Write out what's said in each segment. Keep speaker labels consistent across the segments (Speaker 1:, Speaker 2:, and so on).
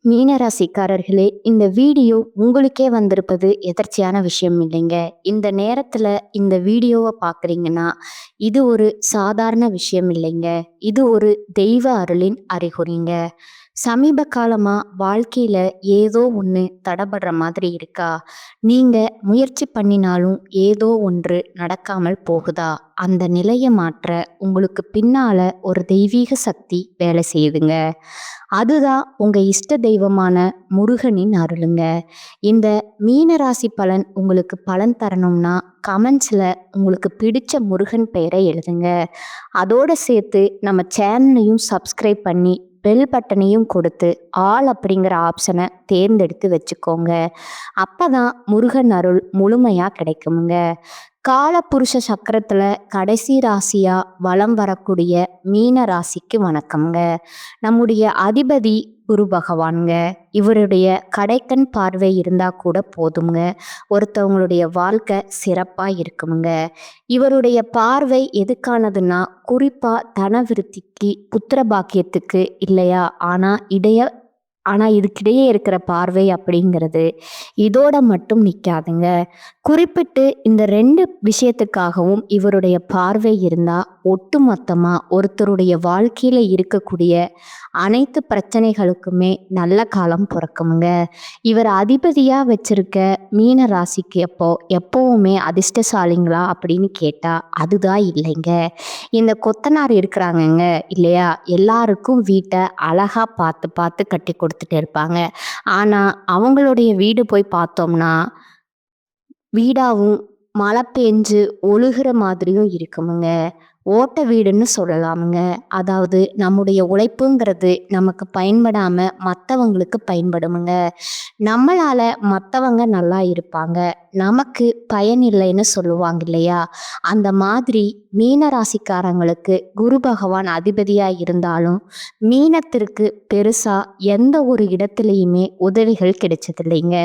Speaker 1: மீனராசிக்காரர்களே, இந்த வீடியோ உங்களுக்கே வந்திருப்பது எதர்ச்சியான விஷயம் இல்லைங்க. இந்த நேரத்துல இந்த வீடியோவை பார்க்குறீங்கன்னா, இது ஒரு சாதாரண விஷயம் இல்லைங்க. இது ஒரு தெய்வ அருளின் அறிகுறிங்க. சமீப காலமா வாழ்க்கையில ஏதோ ஒண்ணு தடபடுற மாதிரி இருக்கா? நீங்க முயற்சி பண்ணினாலும் ஏதோ ஒன்று நடக்காமல் போகுதா? அந்த நிலைய மாற்ற உங்களுக்கு பின்னால ஒரு தெய்வீக சக்தி வேலை செய்யுதுங்க. அதுதான் உங்க இஷ்ட தெய்வமான முருகனின் அருளுங்க. இந்த மீனராசி பலன் உங்களுக்கு பலன் தரணும்னா கமெண்ட்ஸ்ல உங்களுக்கு பிடிச்ச முருகன் பெயரை எழுதுங்க. அதோட சேர்த்து நம்ம சேனலையும் சப்ஸ்கிரைப் பண்ணி பெல் பட்டனையும் கொடுத்து ஆல் அப்படிங்கிற ஆப்ஷனை தேர்ந்தெடுத்து வச்சுக்கோங்க. அப்பதான் முருகன் அருள் முழுமையா கிடைக்குங்க. காலபுருஷ சக்கரத்துல கடைசி ராசியா வலம் வரக்கூடிய மீன ராசிக்கு வணக்கம்ங்க. நம்முடைய அதிபதி குரு பகவான்ங்க. இவருடைய கடைக்கண் பார்வை இருந்தா கூட போதுங்க, ஒருத்தவங்களுடைய வாழ்க்கை சிறப்பா இருக்குமுங்க. இவருடைய பார்வை எதுக்கானதுன்னா குறிப்பா தன விருத்திக்கு, புத்திர பாக்கியத்துக்கு இல்லையா? ஆனா இதுக்கிடையே இருக்கிற பார்வை அப்படிங்கிறது இதோட மட்டும் நிற்காதுங்க. குறிப்பிட்டு இந்த 2 விஷயத்துக்காகவும் இவருடைய பார்வை இருந்தா ஒட்டுமொத்தமா ஒருத்தருடைய வாழ்க்கையில இருக்கக்கூடிய அனைத்து பிரச்சனைகளுக்குமே நல்ல காலம் பிறக்குமுங்க. இவர் அதிபதியா வச்சிருக்க மீன ராசிக்கு எப்பவுமே அதிர்ஷ்டசாலிங்களா அப்படின்னு கேட்டா அதுதான் இல்லைங்க. இந்த கொத்தனார் இருக்கிறாங்கங்க இல்லையா? எல்லாருக்கும் வீட்டை அழகா பார்த்து பார்த்து கட்டி கொடுத்துட்டு இருப்பாங்க. ஆனா அவங்களுடைய வீடு போய் பார்த்தோம்னா வீடாவும் மழை பெஞ்சு ஒழுகுற மாதிரியும் இருக்குமுங்க. ஓட்ட வீடுன்னு சொல்லலாமுங்க. அதாவது நம்முடைய உழைப்புங்கிறது நமக்கு பயன்படாம மற்றவங்களுக்கு பயன்படுமுங்க. நம்மளால மற்றவங்க நல்லா இருப்பாங்க, நமக்கு பயன் இல்லைன்னு சொல்லுவாங்க இல்லையா? அந்த மாதிரி மீன ராசிக்காரங்களுக்கு குரு பகவான் அதிபதியா இருந்தாலும் மீனத்திற்கு பெருசா எந்த ஒரு இடத்துலையுமே உதவிகள் கிடைச்சதில்லைங்க.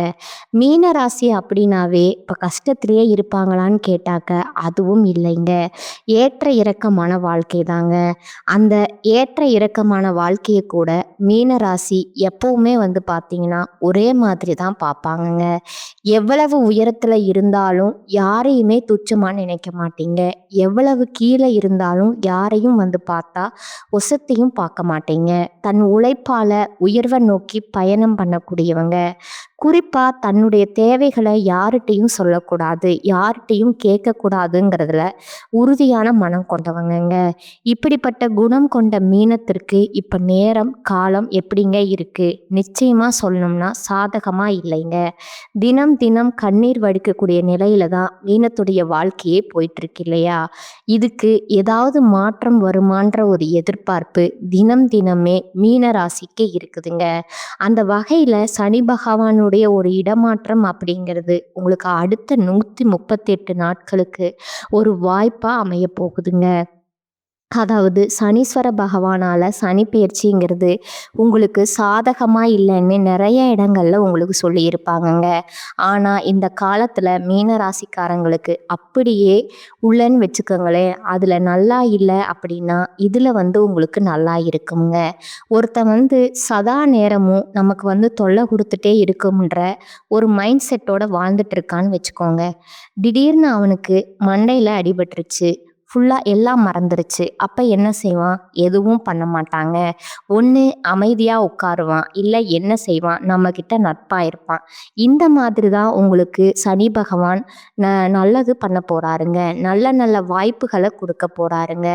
Speaker 1: மீன ராசி அப்படின்னாவே இப்போ கஷ்டத்திலேயே இருப்பாங்களான்னு கேட்டாக்க அதுவும் இல்லைங்க. ஏற்ற இறக்கமான வாழ்க்கை தாங்க. அந்த ஏற்ற இறக்கமான வாழ்க்கையை கூட மீன ராசி எப்பவுமே பார்த்தீங்கன்னா ஒரே மாதிரி தான் பார்ப்பாங்கங்க. எவ்வளவு உயரத்தில் இருந்தாலும் யாரையுமே துச்சமாக நினைக்க மாட்டீங்க. எவ்வளவு கீழே இருந்தாலும் யாரையும் பார்த்தா ஒசத்தையும் பார்க்க மாட்டீங்க. தன் உழைப்பால உயர்வை நோக்கி பயணம் பண்ணக்கூடியவங்க. குறிப்பா தன்னுடைய தேவைகளை யார்கிட்டையும் சொல்லக்கூடாது, யார்கிட்டையும் கேட்கக்கூடாதுங்கிறதுல உறுதியான மனம் கொண்டவங்கங்க. இப்படிப்பட்ட குணம் கொண்ட மீனத்திற்கு இப்ப நேரம் காலம் எப்படிங்க இருக்கு? நிச்சயமா சொல்லணும்னா சாதகமா இல்லைங்க. தினம் தினம் கண்ணீர் வடிக்கக்கூடிய நிலையில தான் மீனத்துடைய வாழ்க்கையே போயிட்டு இருக்கு இல்லையா? இதுக்கு ஏதாவது மாற்றம் வருமான்ற ஒரு எதிர்பார்ப்பு தினம் தினமே மீன ராசிக்கு இருக்குதுங்க. அந்த வகையில சனி பகவானுடைய ஒரு இடமாற்றம் அப்படிங்கிறது உங்களுக்கு அடுத்த 138 நாட்களுக்கு ஒரு வாய்ப்பா அமைய போகுதுங்க. அதாவது சனீஸ்வர பகவானால சனி பெயர்ச்சிங்கிறது உங்களுக்கு சாதகமா இல்லைன்னு நிறைய இடங்கள்ல உங்களுக்கு சொல்லியிருப்பாங்கங்க. ஆனா இந்த காலத்துல மீன ராசிக்காரங்களுக்கு அப்படியே உள்ளன்னு வச்சுக்கோங்களேன். அதுல நல்லா இல்லை அப்படின்னா இதுல உங்களுக்கு நல்லா இருக்குங்க. ஒருத்தன் சதா நேரமும் நமக்கு தொல்லை கொடுத்துட்டே இருக்கும்ன்ற ஒரு மைண்ட் செட்டோட வாழ்ந்துட்டு இருக்கான்னு வச்சுக்கோங்க. திடீர்னு அவனுக்கு மண்டையில அடிபட்டுருச்சு, ஃபுல்லாக எல்லாம் மறந்துருச்சு. அப்போ என்ன செய்வான்? எதுவும் பண்ண மாட்டாங்க. ஒன்று அமைதியாக உட்காருவான், இல்லை என்ன செய்வான்? நம்மக்கிட்ட நட்பாக இருப்பான். இந்த மாதிரி தான் உங்களுக்கு சனி பகவான் நல்லது பண்ண போகிறாருங்க. நல்ல நல்ல வாய்ப்புகளை கொடுக்க போகிறாருங்க.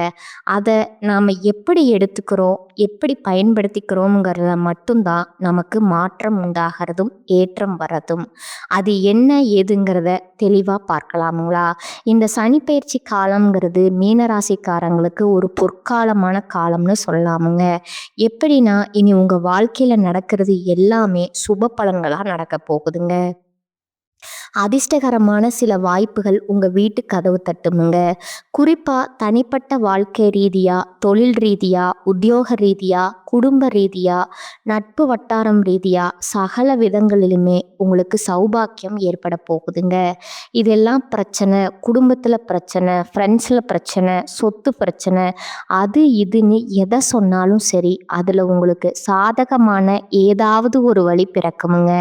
Speaker 1: அதை நாம் எப்படி எடுத்துக்கிறோம், எப்படி பயன்படுத்திக்கிறோங்கிறத மட்டும்தான் நமக்கு மாற்றம் உண்டாகிறதும் ஏற்றம் வர்றதும். அது என்ன ஏதுங்கிறத தெளிவாக பார்க்கலாமுங்களா? இந்த சனி பயிற்சி காலம்ங்கிறது மீனராசிக்காரங்களுக்கு ஒரு பொற்காலமான காலம்னு சொல்லலாமுங்க. எப்படின்னா இனி உங்கள் வாழ்க்கையில் நடக்கிறது எல்லாமே சுப பலன்களாக நடக்க போகுதுங்க. அதிர்ஷ்டகரமான சில வாய்ப்புகள் உங்கள் வீட்டு கதவு தட்டுமுங்க. குறிப்பாக தனிப்பட்ட வாழ்க்கை ரீதியாக, தொழில் ரீதியாக, உத்தியோக ரீதியாக, குடும்ப ரீதியா, நட்பு வட்டாரம் ரீதியா சகல விதங்களிலுமே உங்களுக்கு சௌபாக்கியம் ஏற்பட போகுதுங்க. இதெல்லாம் பிரச்சனை, குடும்பத்தில் பிரச்சனை, ஃப்ரெண்ட்ஸில் பிரச்சனை, சொத்து பிரச்சனை, அது இதுன்னு எதை சொன்னாலும் சரி, அதில் உங்களுக்கு சாதகமான ஏதாவது ஒரு வழி பிறக்குமுங்க.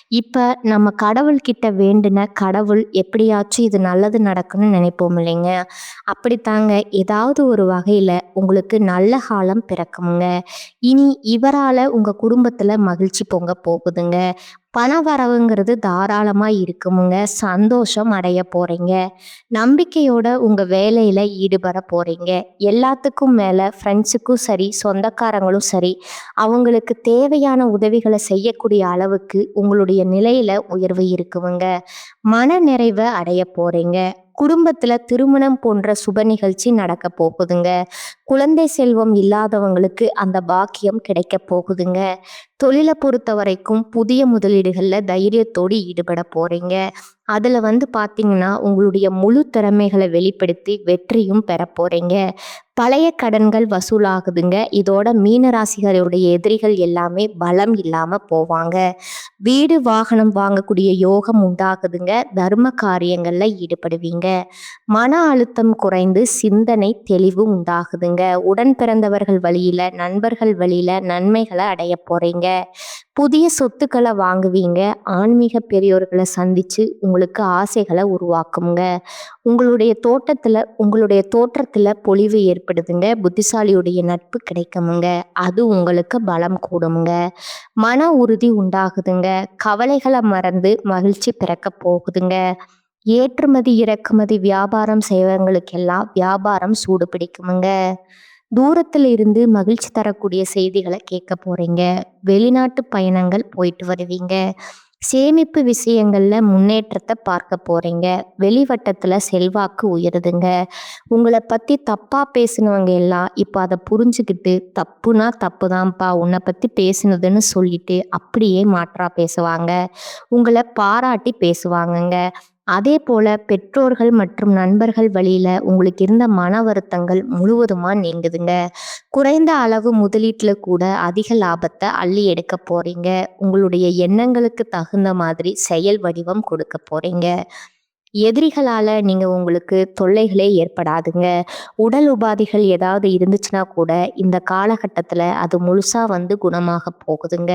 Speaker 1: இப்போ நம்ம கடவுள்கிட்ட வேண்டின கடவுள் எப்படியாச்சும் இது நல்லது நடக்குன்னு நினைப்போம் இல்லைங்க? அப்படித்தாங்க ஏதாவது ஒரு வகையில் உங்களுக்கு நல்ல காலம் பிறக்குமுங்க. இனி இவரால் உங்கள் குடும்பத்தில் மகிழ்ச்சி பொங்க போகுதுங்க. பண வரவுங்கிறது தாராளமா இருக்குமுங்க. சந்தோஷம் அடைய போறீங்க. நம்பிக்கையோட உங்க வேலையில ஈடுபட போறீங்க. எல்லாத்துக்கும் மேல ஃப்ரெண்ட்ஸுக்கும் சரி, சொந்தக்காரங்களும் சரி, அவங்களுக்கு தேவையான உதவிகளை செய்யக்கூடிய அளவுக்கு உங்களுடைய நிலையில உயர்வு இருக்குமுங்க. மன நிறைவை அடைய போறீங்க. குடும்பத்துல திருமணம் போன்ற சுப நிகழ்ச்சி நடக்க போகுதுங்க. குழந்தை செல்வம் இல்லாதவங்களுக்கு அந்த பாக்கியம் கிடைக்க போகுதுங்க. தொழிலை பொறுத்த வரைக்கும் புதிய முதலீடுகள்ல தைரியத்தோடு ஈடுபட போறீங்க. அதுல பார்த்தீங்கன்னா உங்களுடைய முழு திறமைகளை வெளிப்படுத்தி வெற்றியும் பெற போறீங்க. பழைய கடன்கள் வசூலாகுதுங்க. இதோட மீன ராசிகளுடைய எதிரிகள் எல்லாமே பலம் இல்லாம போவாங்க. வீடு வாகனம் வாங்கக்கூடிய யோகம் உண்டாகுதுங்க. தர்ம காரியங்கள்ல ஈடுபடுவீங்க. மன அழுத்தம் குறைந்து சிந்தனை தெளிவு உண்டாகுதுங்க. உடன் பிறந்தவர்கள் வழியில, நண்பர்கள் வழியில நன்மைகளை அடைய போறீங்க. புதிய சொத்துக்களை வாங்குவீங்க. ஆன்மீக பெரியோர்களை சந்திச்சு உங்களுக்கு ஆசைகளை உருவாக்குங்க. உங்களுடைய தோற்றத்துல பொலிவு ஏற்படுதுங்க. புத்திசாலியுடைய நட்பு கிடைக்குமுங்க. அது உங்களுக்கு பலம் கூடுமுங்க. மன உறுதி உண்டாகுதுங்க. கவலைகளை மறந்து மகிழ்ச்சி பிறக்க போகுதுங்க. ஏற்றுமதி இறக்குமதி வியாபாரம் செய்வங்களுக்கெல்லாம் வியாபாரம் சூடு பிடிக்குமுங்க. தூரத்துல இருந்து மகிழ்ச்சி தரக்கூடிய செய்திகளை கேட்க போறீங்க. வெளிநாட்டு பயணங்கள் போயிட்டு வருவீங்க. சேமிப்பு விஷயங்கள்ல முன்னேற்றத்தை பார்க்க போறீங்க. வெளிவட்டத்துல செல்வாக்கு உயருதுங்க. உங்களை பத்தி தப்பா பேசினவங்க எல்லாம் இப்போ அதை புரிஞ்சுக்கிட்டு தப்புனா தப்புதான்ப்பா உன்னை பத்தி பேசினதுன்னு சொல்லிட்டு அப்படியே மாற்றா பேசுவாங்க. உங்களை பாராட்டி பேசுவாங்கங்க. அதே போல பெற்றோர்கள் மற்றும் நண்பர்கள் வழியில உங்களுக்கு இருந்த மன வருத்தங்கள் முழுவதுமா நீங்குதுங்க. குறைந்த அளவு முதலீட்டுல கூட அதிக லாபத்தை அள்ளி எடுக்க போறீங்க. உங்களுடைய எண்ணங்களுக்கு தகுந்த மாதிரி செயல் வடிவம் கொடுக்க போறீங்க. எதிரிகளால நீங்க உங்களுக்கு தொல்லைகளே ஏற்படாதுங்க. உடல் உபாதைகள் ஏதாவது இருந்துச்சுன்னா கூட இந்த காலகட்டத்துல அது முழுசா குணமாக போகுதுங்க.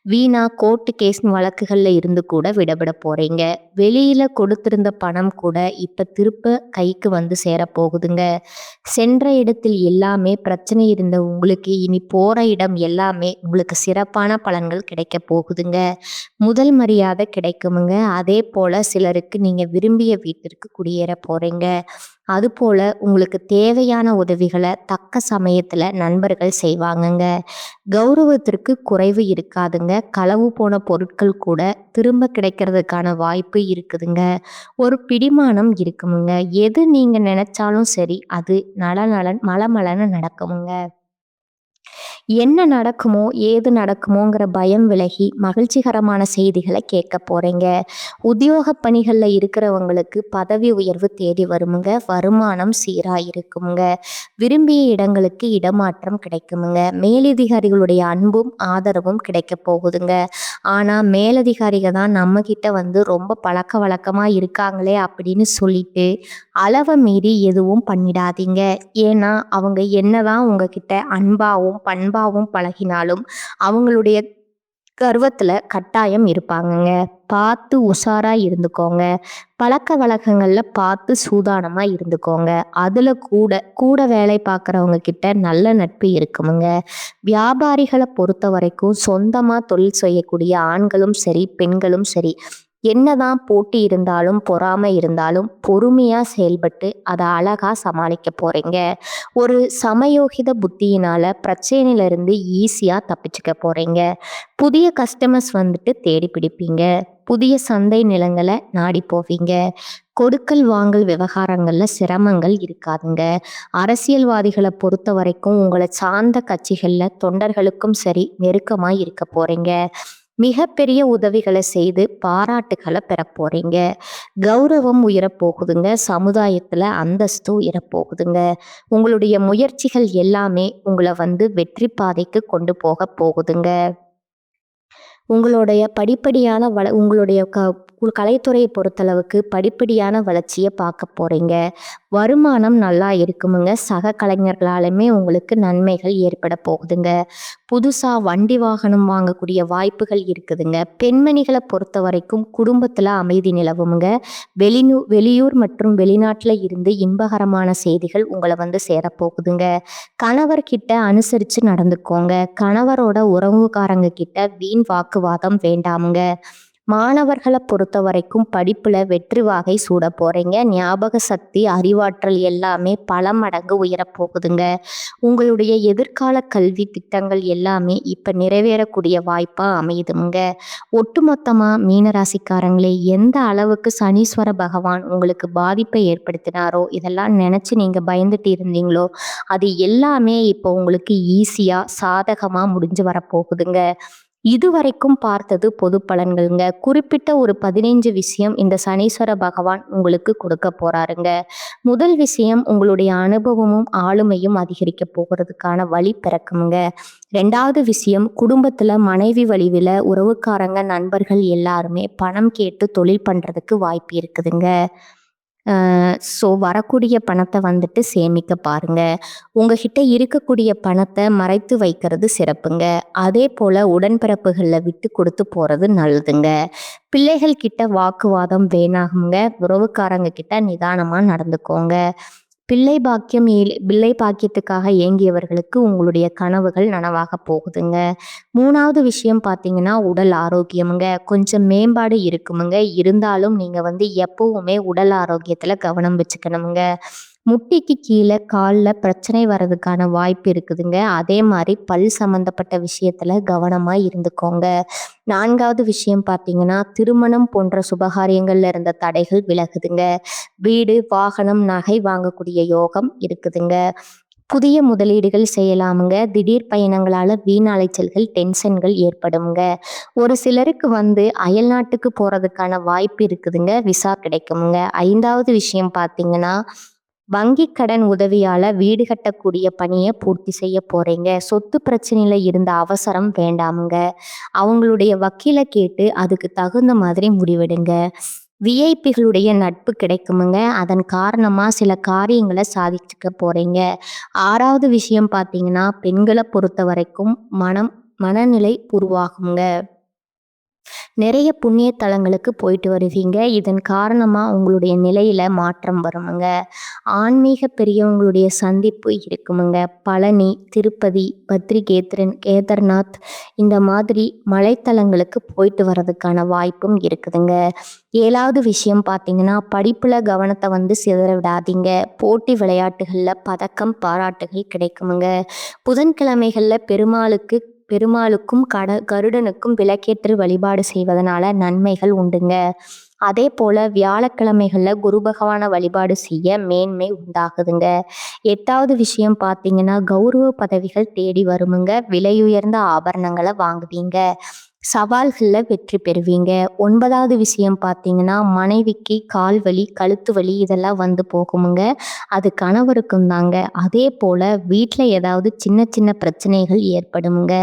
Speaker 1: வீணா கோர்ட்டு கேஸ் வழக்குகள்ல இருந்து கூட விடுபட போறீங்க. வெளியில கொடுத்திருந்த பணம் கூட இப்ப திருப்ப கைக்கு சேர போகுதுங்க. சென்ற இடத்தில் எல்லாமே பிரச்சனை இருந்த உங்களுக்கு இனி போற இடம் எல்லாமே உங்களுக்கு சிறப்பான பலன்கள் கிடைக்க போகுதுங்க. முதல் மரியாதை கிடைக்குமுங்க. அதே போல சிலருக்கு நீங்க விரும்பிய வீட்டிற்கு குடியேற போறீங்க. அதுபோல உங்களுக்கு தேவையான உதவிகளை தக்க சமயத்துல நண்பர்கள் செய்வாங்கங்க. கௌரவத்திற்கு குறைவு இருக்காதுங்க. களவு போன பொருட்கள் கூட திரும்ப கிடைக்கிறதுக்கான வாய்ப்பு இருக்குதுங்க. ஒரு பிடிமானம் இருக்குமுங்க. எது நீங்க நினைச்சாலும் சரி அது மலமலன்னு நடக்குமுங்க. என்ன நடக்குமோ ஏது நடக்குமோங்கிற பயம் விலகி மகிழ்ச்சிகரமான செய்திகளை கேட்க போறீங்க. உத்தியோக பணிகள்ல இருக்கிறவங்களுக்கு பதவி உயர்வு தேடி வருமுங்க. வருமானம் சீரா இருக்குமுங்க. விரும்பிய இடங்களுக்கு இடமாற்றம் கிடைக்குமுங்க. மேலதிகாரிகளுடைய அன்பும் ஆதரவும் கிடைக்க போகுதுங்க. ஆனா மேலதிகாரிக தான் நம்ம கிட்ட ரொம்ப பழக்க வழக்கமா இருக்காங்களே அப்படின்னு சொல்லிட்டு அளவை மீறி எதுவும் பண்ணிடாதீங்க. ஏன்னா அவங்க என்னதான் உங்ககிட்ட அன்பாவும் பண்பாவும் பழகினாலும் அவங்களுடைய கர்வத்துல கட்டாயம் இருப்பாங்கங்க. பார்த்து உஷாரா இருந்துக்கோங்க. பழக்க வழக்கங்கள்ல பார்த்து சூதானமா இருந்துக்கோங்க. அதுல கூட கூட வேலை பார்க்குறவங்க கிட்ட நல்ல நட்பு இருக்குமுங்க. வியாபாரிகளை பொறுத்த வரைக்கும் சொந்தமா தொழில் செய்யக்கூடிய ஆண்களும் சரி பெண்களும் சரி, என்னதான் போட்டி இருந்தாலும் பொறாமை இருந்தாலும் பொறுமையா செயல்பட்டு அதை அழகா சமாளிக்க போறீங்க. ஒரு சமயோகித புத்தியினால பிரச்சனையில இருந்து ஈஸியா தப்பிச்சுக்க போறீங்க. புதிய கஸ்டமர்ஸ் தேடி பிடிப்பீங்க. புதிய சந்தை நிலங்களை நாடி போவீங்க. கொடுக்கல் வாங்கல் விவகாரங்கள்ல சிரமங்கள் இருக்காதுங்க. அரசியல்வாதிகளை பொறுத்த வரைக்கும் உங்களை சார்ந்த கட்சிகள்ல தொண்டர்களுக்கும் சரி நெருக்கமாய் இருக்க போறீங்க. மிகப்பெரிய உதவிகளை செய்து பாராட்டுகளை பெற போறீங்க. கௌரவம் உயரப்போகுதுங்க. சமுதாயத்துல அந்தஸ்து உயரப்போகுதுங்க. உங்களுடைய முயற்சிகள் எல்லாமே உங்களை வெற்றி பாதைக்கு கொண்டு போக போகுதுங்க. உங்களுடைய படிப்படியான உங்களுடைய கலைத்துறையை பொறுத்தளவுக்கு படிப்படியான வளர்ச்சியை பார்க்க போறீங்க. வருமானம் நல்லா இருக்குமுங்க. சக கலைஞர்களாலுமே உங்களுக்கு நன்மைகள் ஏற்பட போகுதுங்க. புதுசா வண்டி வாகனம் வாங்கக்கூடிய வாய்ப்புகள் இருக்குதுங்க. பெண்மணிகளை பொறுத்த வரைக்கும் குடும்பத்துல அமைதி நிலவுமுங்க. வெளியூர் மற்றும் வெளிநாட்டுல இருந்து இன்பகரமான செய்திகள் உங்களை சேரப்போகுதுங்க. கணவர்கிட்ட அனுசரித்து நடந்துக்கோங்க. கணவரோட உறவுக்காரங்க கிட்ட வீண் வாக்குவாதம் வேண்டாமுங்க. மாணவர்களை பொறுத்த வரைக்கும் படிப்புல வெற்றி வாகை சூட போறீங்க. ஞாபக சக்தி, அறிவாற்றல் எல்லாமே பல மடங்கு உயரப்போகுதுங்க. உங்களுடைய எதிர்கால கல்வி திட்டங்கள் எல்லாமே இப்ப நிறைவேறக்கூடிய வாய்ப்பா அமையுதுங்க. ஒட்டுமொத்தமா மீனராசிக்காரங்களே, எந்த அளவுக்கு சனீஸ்வர பகவான் உங்களுக்கு பாதிப்பை ஏற்படுத்தினாரோ, இதெல்லாம் நினைச்சு நீங்க பயந்துட்டு இருந்தீங்களோ, அது எல்லாமே இப்போ உங்களுக்கு ஈஸியா சாதகமா முடிஞ்சு வரப்போகுதுங்க. இதுவரைக்கும் பார்த்தது பொது பலன்கள்ங்க. குறிப்பிட்ட ஒரு 15 விஷயம் இந்த சனீஸ்வர பகவான் உங்களுக்கு கொடுக்க போறாருங்க. முதல் விஷயம், உங்களுடைய அனுபவமும் ஆளுமையும் அதிகரிக்க போகிறதுக்கான வழி பிறக்குமுங்க. 2வது விஷயம், குடும்பத்துல மனைவி வழிவில உறவுக்காரங்க, நண்பர்கள் எல்லாருமே பணம் கேட்டு தொழில் பண்றதுக்கு வாய்ப்பு இருக்குதுங்க. ஸோ வரக்கூடிய பணத்தை சேமிக்க பாருங்க. உங்ககிட்ட இருக்கக்கூடிய பணத்தை மறைத்து வைக்கிறது சிறப்புங்க. அதே போல் உடன்பிறப்புகளில் விட்டு கொடுத்து போகிறது நல்லதுங்க. பிள்ளைகள் கிட்ட வாக்குவாதம் வேணாகுங்க. உறவுக்காரங்க கிட்ட நிதானமாக நடந்துக்கோங்க. பிள்ளை பாக்கியத்துக்காக ஏங்கியவர்களுக்கு உங்களுடைய கனவுகள் நனவாக போகுதுங்க. 3வது விஷயம் பார்த்தீங்கன்னா, உடல் ஆரோக்கியமுங்க. கொஞ்சம் மேம்பாடு இருக்குமுங்க. இருந்தாலும் நீங்கள் எப்பவுமே உடல் ஆரோக்கியத்தில் கவனம் வச்சுக்கணுமுங்க. முட்டிக்கு கீழே காலில் பிரச்சனை வர்றதுக்கான வாய்ப்பு இருக்குதுங்க. அதே மாதிரி பல் சம்மந்தப்பட்ட விஷயத்தில் கவனமாக இருந்துக்கோங்க. 4வது விஷயம் பார்த்தீங்கன்னா, திருமணம் போன்ற சுபகாரியங்கள்ல இருந்த தடைகள் விலகுதுங்க. வீடு, வாகனம், நகை வாங்கக்கூடிய யோகம் இருக்குதுங்க. புதிய முதலீடுகள் செய்யலாமுங்க. திடீர் பயணங்களால வீண் அலைச்சல்கள், டென்ஷன்கள் ஏற்படுங்க. ஒரு சிலருக்கு அயல்நாட்டுக்கு போறதுக்கான வாய்ப்பு இருக்குதுங்க. விசா கிடைக்குமுங்க. 5வது விஷயம் பார்த்தீங்கன்னா, வங்கி கடன் உதவியால வீடு கட்டக்கூடிய பணியை பூர்த்தி செய்ய போறீங்க. சொத்து பிரச்சனையில இருந்த அவசரம் வேண்டாமுங்க. அவங்களுடைய வக்கீலை கேட்டு அதுக்கு தகுந்த மாதிரி முடிவெடுங்க. விஐபிகளுடைய நட்பு கிடைக்குமுங்க. அதன் காரணமா சில காரியங்களை சாதிச்சுக்க போறீங்க. 6வது விஷயம் பார்த்தீங்கன்னா, பெண்களை பொறுத்த வரைக்கும் மனநிலை உருவாகுங்க. நிறைய புண்ணிய தலங்களுக்கு போயிட்டு வருவீங்க. இதன் காரணமாக உங்களுடைய நிலையில் மாற்றம் வருமுங்க. ஆன்மீக பெரியவங்களுடைய சந்திப்பு இருக்குமுங்க. பழனி, திருப்பதி, கேதார்நாத் இந்த மாதிரி மலைத்தலங்களுக்கு போயிட்டு வர்றதுக்கான வாய்ப்பும் இருக்குதுங்க. 7வது விஷயம் பார்த்தீங்கன்னா, படிப்பில் கவனத்தை சிதற விடாதீங்க. போட்டி விளையாட்டுகளில் பதக்கம், பாராட்டுகள் கிடைக்குமுங்க. புதன்கிழமைகளில் பெருமாளுக்கும் கருடனுக்கும் விளக்கேற்று வழிபாடு செய்வதனால நன்மைகள் உண்டுங்க. அதே போல வியாழக்கிழமைகளில் குரு பகவானை வழிபாடு செய்ய மேன்மை உண்டாகுதுங்க. 8வது விஷயம் பார்த்தீங்கன்னா, கௌரவ பதவிகள் தேடி வருமுங்க. விலையுயர்ந்த ஆபரணங்களை வாங்குவீங்க. சவால்களில் வெற்றி பெறுவீங்க. 9வது விஷயம் பார்த்தீங்கன்னா, மனைவிக்கு கால் வலி, கழுத்து வலி இதெல்லாம் போகுமுங்க. அது கணவருக்கும் தாங்க. அதே போல் வீட்டில் ஏதாவது சின்ன சின்ன பிரச்சனைகள் ஏற்படுமுங்க.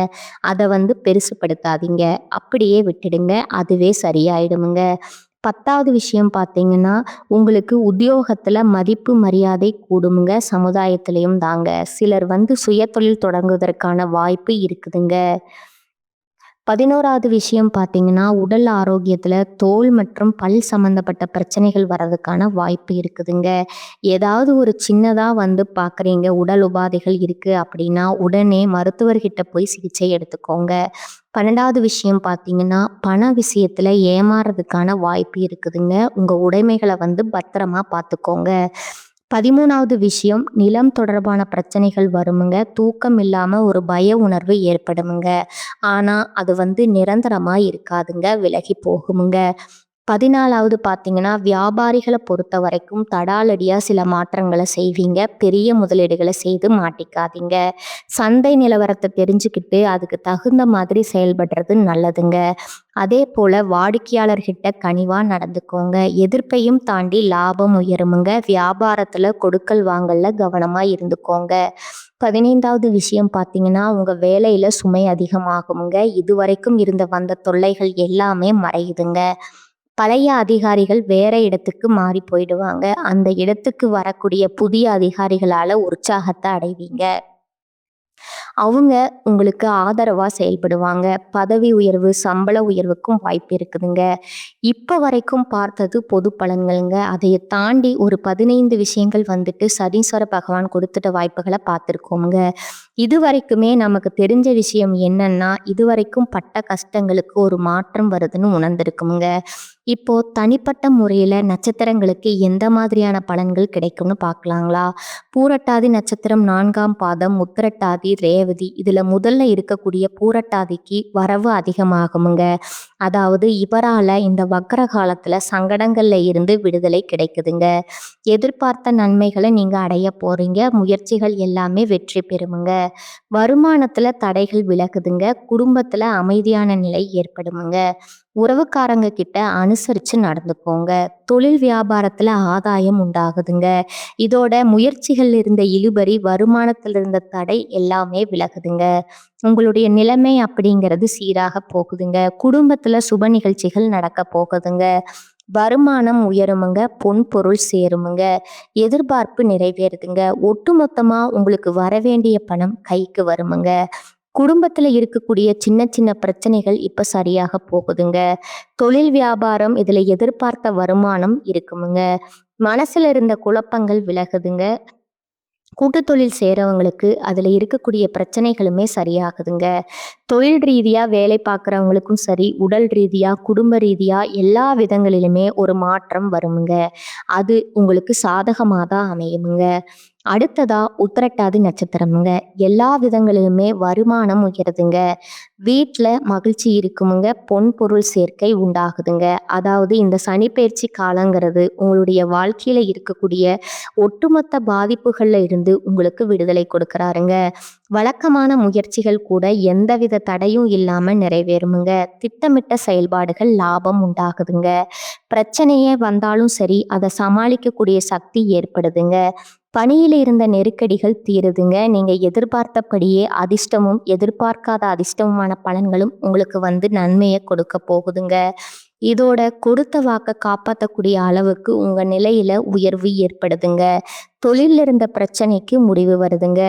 Speaker 1: அதை பெருசுப்படுத்தாதீங்க. அப்படியே விட்டுடுங்க. அதுவே சரியாயிடுமுங்க. 10வது விஷயம் பார்த்தீங்கன்னா, உங்களுக்கு உத்தியோகத்தில் மதிப்பு மரியாதை கூடுமுங்க. சமுதாயத்திலையும் தாங்க. சிலர் சுயதொழில் தொடங்குவதற்கான வாய்ப்பு இருக்குதுங்க. 11வது விஷயம் பார்த்தீங்கன்னா, உடல் ஆரோக்கியத்தில் தோல் மற்றும் பல் சம்மந்தப்பட்ட பிரச்சனைகள் வர்றதுக்கான வாய்ப்பு இருக்குதுங்க. ஏதாவது ஒரு சின்னதாக பார்க்குறீங்க, உடல் உபாதைகள் இருக்குது அப்படின்னா உடனே மருத்துவர்கிட்ட போய் சிகிச்சை எடுத்துக்கோங்க. 12வது விஷயம் பார்த்தீங்கன்னா, பண விஷயத்தில் ஏமாறுறதுக்கான வாய்ப்பு இருக்குதுங்க. உங்கள் உடைமைகளை பத்திரமா பார்த்துக்கோங்க. 13வது விஷயம், நிலம் தொடர்பான பிரச்சனைகள் வருமுங்க. தூக்கம் இல்லாமல் ஒரு பய உணர்வு ஏற்படுமுங்க. ஆனால் அது நிரந்தரமாக இருக்காதுங்க, விலகி போகுமுங்க. 14வது பார்த்தீங்கன்னா, வியாபாரிகள பொறுத்தவரைக்கும் தடாலடியா சில மாற்றங்கள செய்வீங்க. பெரிய முதலீடுகள செய்து மாட்டிக்காதீங்க. சந்தை நிலவரத்த தெரிஞ்சுக்கிட்டு, அதுக்கு தகுந்த மாதிரி செயல்படுறது நல்லதுங்க. அதேபோல வாடிக்கையாளர்கிட்ட கனிவா நடந்துக்கோங்க. எதிர்ப்பையும் தாண்டி லாபம் உயருமுங்க. வியாபாரத்துல கொடுக்கல் வாங்கல்ல கவனமா இருந்துக்கோங்க. 15வது விஷயம் பார்த்தீங்கன்னா, உங்க வேலையில சுமை அதிகமாகுமுங்க. இதுவரைக்கும் வந்த தொல்லைகள் எல்லாமே மறையுதுங்க. பழைய அதிகாரிகள் வேற இடத்துக்கு மாறி போயிடுவாங்க. அந்த இடத்துக்கு வரக்கூடிய புதிய அதிகாரிகளால உற்சாகத்த அடைவீங்க. அவங்க உங்களுக்கு ஆதரவா செயல்படுவாங்க. பதவி உயர்வு, சம்பள உயர்வுக்கும் வாய்ப்பு இருக்குதுங்க. இப்ப வரைக்கும் பார்த்தது பொது பலன்கள்ங்க. அதைய தாண்டி ஒரு 15 விஷயங்கள் சனீஸ்வர பகவான் கொடுத்துட்ட வாய்ப்புகள பார்த்துருக்கோம்ங்க. இதுவரைக்குமே நமக்கு தெரிஞ்ச விஷயம் என்னன்னா, இதுவரைக்கும் பட்ட கஷ்டங்களுக்கு ஒரு மாற்றம் வருதுன்னு உணர்ந்திருக்குமுங்க. இப்போ தனிப்பட்ட முறையில நட்சத்திரங்களுக்கு எந்த மாதிரியான பலன்கள் கிடைக்கும்னு பார்க்கலாங்களா? பூரட்டாதி நட்சத்திரம் 4ஆம் பாதம், உத்திரட்டாதி, ரேவதி இதுல முதல்ல இருக்கக்கூடிய பூரட்டாதிக்கு வரவு அதிகமாகுமுங்க. அதாவது இவரால இந்த வக்ர காலத்துல சங்கடங்கள்ல இருந்து விடுதலை கிடைக்குதுங்க. எதிர்பார்த்த நன்மைகளை நீங்க அடைய போறீங்க. முயற்சிகள் எல்லாமே வெற்றி பெறுமுங்க. வருமானத்துல தடைகள் விலகுதுங்க. குடும்பத்துல அமைதியான நிலை ஏற்படுமுங்க. உறவுக்காரங்க கிட்ட அனுசரிச்சு நடந்துக்கோங்க. தொழில் வியாபாரத்துல ஆதாயம் உண்டாகுதுங்க. இதோட முயற்சிகள் இருந்த இழுபறி, வருமானத்துல இருந்த தடை எல்லாமே விலகுதுங்க. உங்களுடைய நிலைமை அப்படிங்கிறது சீராக போகுதுங்க. குடும்பத்துல சுப நிகழ்ச்சிகள் நடக்க போகுதுங்க. வருமானம் உயருமுங்க. பொன் பொருள் சேருமுங்க. எதிர்பார்ப்பு நிறைவேறுதுங்க. ஒட்டுமொத்தமா உங்களுக்கு வரவேண்டிய பணம் கைக்கு வருமுங்க. குடும்பத்துல இருக்கக்கூடிய சின்ன சின்ன பிரச்சனைகள் இப்ப சரியாக போகுதுங்க. தொழில் வியாபாரம் இதுல எதிர்பார்த்த வருமானம் இருக்குமுங்க. மனசுல இருந்த குழப்பங்கள் விலகுதுங்க. கூட்டுத் தொழில் செய்றவங்களுக்கு அதுல இருக்கக்கூடிய பிரச்சனைகளுமே சரியாகுதுங்க. தொழில் ரீதியா வேலை பார்க்குறவங்களுக்கும் சரி, உடல் ரீதியா, குடும்ப ரீதியா எல்லா விதங்களிலுமே ஒரு மாற்றம் வருமுங்க. அது உங்களுக்கு சாதகமா தான் அமையுமுங்க. அடுத்ததா உத்திரட்டாதி நட்சத்திரமுங்க. எல்லா விதங்களிலுமே வருமானம் உயருதுங்க. வீட்ல மகிழ்ச்சி இருக்குமுங்க. பொன் பொருள் சேர்க்கை உண்டாகுதுங்க. அதாவது இந்த சனிப்பெயர்ச்சி காலங்கிறது உங்களுடைய வாழ்க்கையில இருக்கக்கூடிய ஒட்டுமொத்த பாதிப்புகள்ல இருந்து உங்களுக்கு விடுதலை கொடுக்கறாருங்க. வழக்கமான முயற்சிகள் கூட எந்தவித தடையும் இல்லாம நிறைவேறுமுங்க. திட்டமிட்ட செயல்பாடுகள் லாபம் உண்டாகுதுங்க. பிரச்சனையே வந்தாலும் சரி, அதை சமாளிக்கக்கூடிய சக்தி ஏற்படுதுங்க. பணியில இருந்த நெருக்கடிகள் தீருதுங்க. நீங்க எதிர்பார்த்தபடியே அதிர்ஷ்டமும், எதிர்பார்க்காத அதிர்ஷ்டமுமான பலன்களும் உங்களுக்கு நன்மையை கொடுக்க போகுதுங்க. இதோட கொடுத்த வாக்க காப்பாற்றக்கூடிய அளவுக்கு உங்க நிலையில உயர்வு ஏற்படுதுங்க. தொழில்ல இருந்த பிரச்சனைக்கு முடிவு வருதுங்க.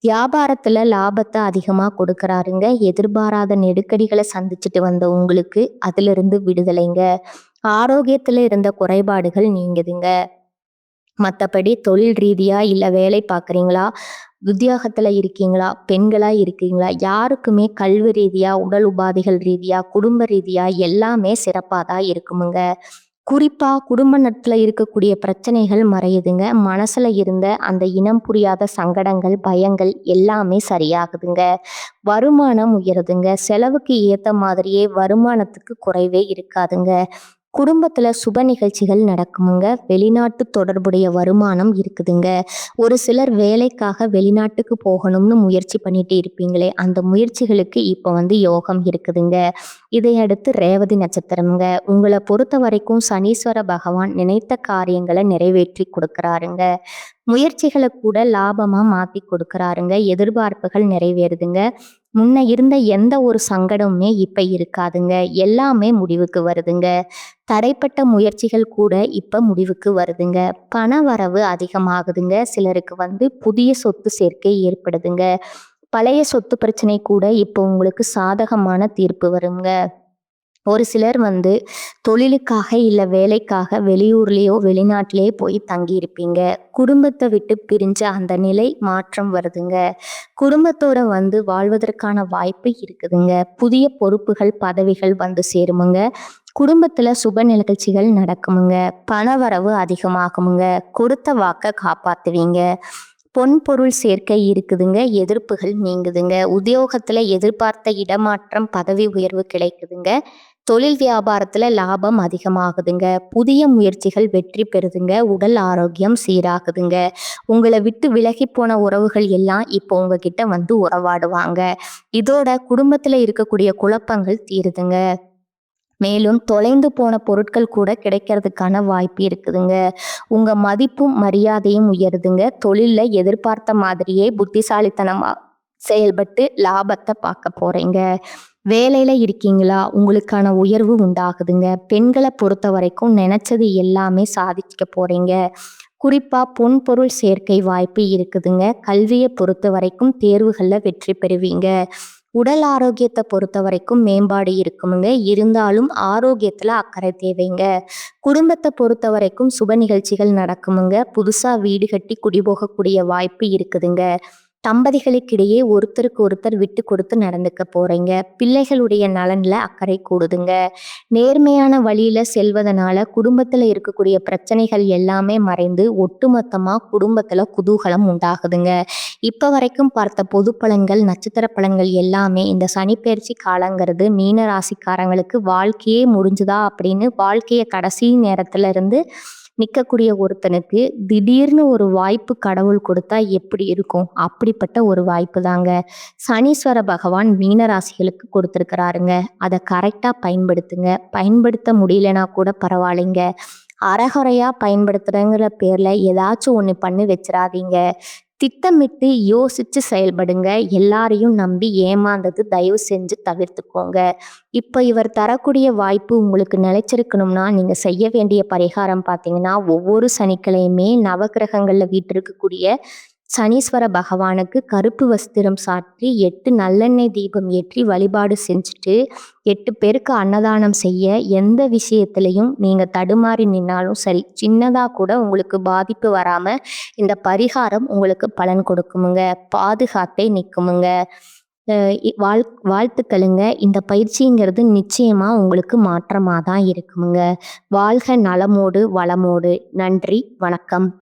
Speaker 1: வியாபாரத்துல லாபத்தை அதிகமா கொடுக்கறாருங்க. எதிர்பாராத நெருக்கடிகளை சந்திச்சுட்டு வந்த உங்களுக்கு அதிலிருந்து விடுதலைங்க. ஆரோக்கியத்துல இருந்த குறைபாடுகள் நீங்குதுங்க. மற்றபடி தொழில் ரீதியா இல்லை வேலை பார்க்குறீங்களா, உத்தியோகத்தில் இருக்கீங்களா, பெண்களா இருக்கீங்களா, யாருக்குமே கல்வி ரீதியா, உடல் உபாதைகள் ரீதியா, குடும்ப ரீதியா எல்லாமே சிறப்பாக தான் இருக்குமுங்க. குறிப்பா குடும்ப நட்புல இருக்கக்கூடிய பிரச்சனைகள் மறையுதுங்க. மனசுல இருந்த அந்த இனம் புரியாத சங்கடங்கள், பயங்கள் எல்லாமே சரியாகுதுங்க. வருமானம் உயருதுங்க. செலவுக்கு ஏத்த மாதிரியே வருமானத்துக்கு குறைவே இருக்காதுங்க. குடும்பத்துல சுப நிகழ்ச்சிகள் நடக்குமுங்க. வெளிநாட்டு தொடர்புடைய வருமானம் இருக்குதுங்க. ஒரு சிலர் வேலைக்காக வெளிநாட்டுக்கு போகணும்னு முயற்சி பண்ணிட்டு இருப்பீங்களே, அந்த முயற்சிகளுக்கு இப்ப யோகம் இருக்குதுங்க. இதையடுத்து ரேவதி நட்சத்திரம்ங்க. உங்களை பொறுத்த வரைக்கும் சனீஸ்வர பகவான் நினைத்த காரியங்களை நிறைவேற்றி கொடுக்கறாருங்க. முயற்சிகளை கூட லாபமா மாத்தி கொடுக்கறாருங்க. எதிர்பார்ப்புகள் நிறைவேறுதுங்க. முன்ன இருந்த எந்த ஒரு சங்கடமுமே இப்ப இருக்காதுங்க. எல்லாமே முடிவுக்கு வருதுங்க. தடைப்பட்ட முயற்சிகள் கூட இப்ப முடிவுக்கு வருதுங்க. பண வரவு அதிகமாகுதுங்க. சிலருக்கு புதிய சொத்து சேர்க்கை ஏற்படுதுங்க. பழைய சொத்து பிரச்சனை கூட இப்போ உங்களுக்கு சாதகமான தீர்ப்பு வருங்க. ஒரு சிலர் தொழிலுக்காக இல்லை வேலைக்காக வெளியூர்லேயோ வெளிநாட்டிலேயோ போய் தங்கியிருப்பீங்க. குடும்பத்தை விட்டு பிரிஞ்ச அந்த நிலை மாற்றம் வருதுங்க. குடும்பத்தோட வாழ்வதற்கான வாய்ப்பு இருக்குதுங்க. புதிய பொறுப்புகள், பதவிகள் சேருமுங்க. குடும்பத்துல சுப நிகழ்ச்சிகள் நடக்குமுங்க. பணவரவு அதிகமாகுமுங்க. கொடுத்த வாக்க காப்பாத்துவீங்க. பொன் பொருள் சேர்க்கை இருக்குதுங்க. எதிர்ப்புகள் நீங்குதுங்க. உத்தியோகத்துல எதிர்பார்த்த இடமாற்றம், பதவி உயர்வு கிடைக்குதுங்க. தொழில் வியாபாரத்துல லாபம் அதிகமாகுதுங்க. புதிய முயற்சிகள் வெற்றி பெறுதுங்க. உடல் ஆரோக்கியம் சீராகுதுங்க. உங்கள விட்டு விலகிப் போன உறவுகள் எல்லாம் இப்போ உங்ககிட்ட வந்து உறவாடுவாங்க. இதோட குடும்பத்துல இருக்கக்கூடிய குழப்பங்கள் தீருதுங்க. மேலும் தொலைந்து போன பொருட்கள் கூட கிடைக்கிறதுக்கான வாய்ப்பு இருக்குதுங்க. உங்க மதிப்பும் மரியாதையும் உயருதுங்க. தொழில்ல எதிர்பார்த்த மாதிரியே புத்திசாலித்தனமா செயல்பட்டு லாபத்தை பார்க்க போறீங்க. வேலையில இருக்கீங்களா? உங்களுக்கான உயர்வு உண்டாகுதுங்க. பெண்களை பொறுத்த வரைக்கும் நினைச்சது எல்லாமே சாதிக்க போறீங்க. குறிப்பா பொன் பொருள் சேர்க்கை வாய்ப்பு இருக்குதுங்க. கல்வியை பொறுத்த வரைக்கும் தேர்வுகள்ல வெற்றி பெறுவீங்க. உடல் ஆரோக்கியத்தை பொறுத்த வரைக்கும் மேம்பாடு இருக்குமுங்க. இருந்தாலும் ஆரோக்கியத்துல அக்கறை தேவைங்க. குடும்பத்தை பொறுத்த வரைக்கும் சுப நிகழ்ச்சிகள் நடக்குமுங்க. புதுசா வீடு கட்டி குடிபோகக்கூடிய வாய்ப்பு இருக்குதுங்க. தம்பதிகளுக்கிடையே ஒருத்தருக்கு ஒருத்தர் விட்டு கொடுத்து நடந்துக்க போறீங்க. பிள்ளைகளுடைய நலன்ல அக்கறை கூடுதுங்க. நேர்மையான வழியில செல்வதனால குடும்பத்துல இருக்கக்கூடிய பிரச்சனைகள் எல்லாமே மறைந்து ஒட்டுமொத்தமா குடும்பத்துல குதூகலம் உண்டாகுதுங்க. இப்ப வரைக்கும் பார்த்த பொது பலன்கள், நட்சத்திர பலன்கள் எல்லாமே இந்த சனிப்பெயர்ச்சி காலங்கிறது மீன ராசிக்காரங்களுக்கு வாழ்க்கையே முடிஞ்சுதா அப்படின்னு வாழ்க்கைய கடைசி நேரத்துல இருந்து நிற்கக்கூடிய ஒருத்தனுக்கு திடீர்னு ஒரு வாய்ப்பு கடவுள் கொடுத்தா எப்படி இருக்கும்? அப்படிப்பட்ட ஒரு வாய்ப்பு தாங்க சனீஸ்வர பகவான் மீன ராசிகளுக்கு கொடுத்துருக்கிறாருங்க. அதை கரெக்டாக பயன்படுத்துங்க. பயன்படுத்த முடியலனா கூட பரவாயில்லைங்க. அறகுறையா பயன்படுத்துறங்கிற பேர்ல ஏதாச்சும் ஒன்று பண்ணி வச்சிடாதீங்க. திட்டமிட்டு யோசிச்சு செயல்படுங்க. எல்லாரையும் நம்பி ஏமாந்தது தயவு செஞ்சு தவிர்த்துக்கோங்க. இப்போ இவர் தரக்கூடிய வாய்ப்பு உங்களுக்கு நிலைச்சிருக்கணும்னா நீங்க செய்ய வேண்டிய பரிகாரம் பார்த்தீங்கன்னா, ஒவ்வொரு சனிக்கிழமையுமே நவக்கிரகங்கள்ல வீற்றிருக்கக்கூடிய சனீஸ்வர பகவானுக்கு கருப்பு வஸ்திரம் சாற்றி 8 நல்லெண்ணெய் தீபம் ஏற்றி வழிபாடு செஞ்சுட்டு 8 பேருக்கு அன்னதானம் செய்ய. எந்த விஷயத்திலையும் நீங்க தடுமாறி நின்னாலும் சரி, சின்னதா கூட உங்களுக்கு பாதிப்பு வராம இந்த பரிகாரம் உங்களுக்கு பலன் கொடுக்குமுங்க. பாதுகாப்பே நிற்குமுங்க. வாழ்த்துக்களுங்க. இந்த பயிற்சிங்கிறது நிச்சயமா உங்களுக்கு மாற்றமாக தான் இருக்குமுங்க. வாழ்க நலமோடு வளமோடு. நன்றி, வணக்கம்.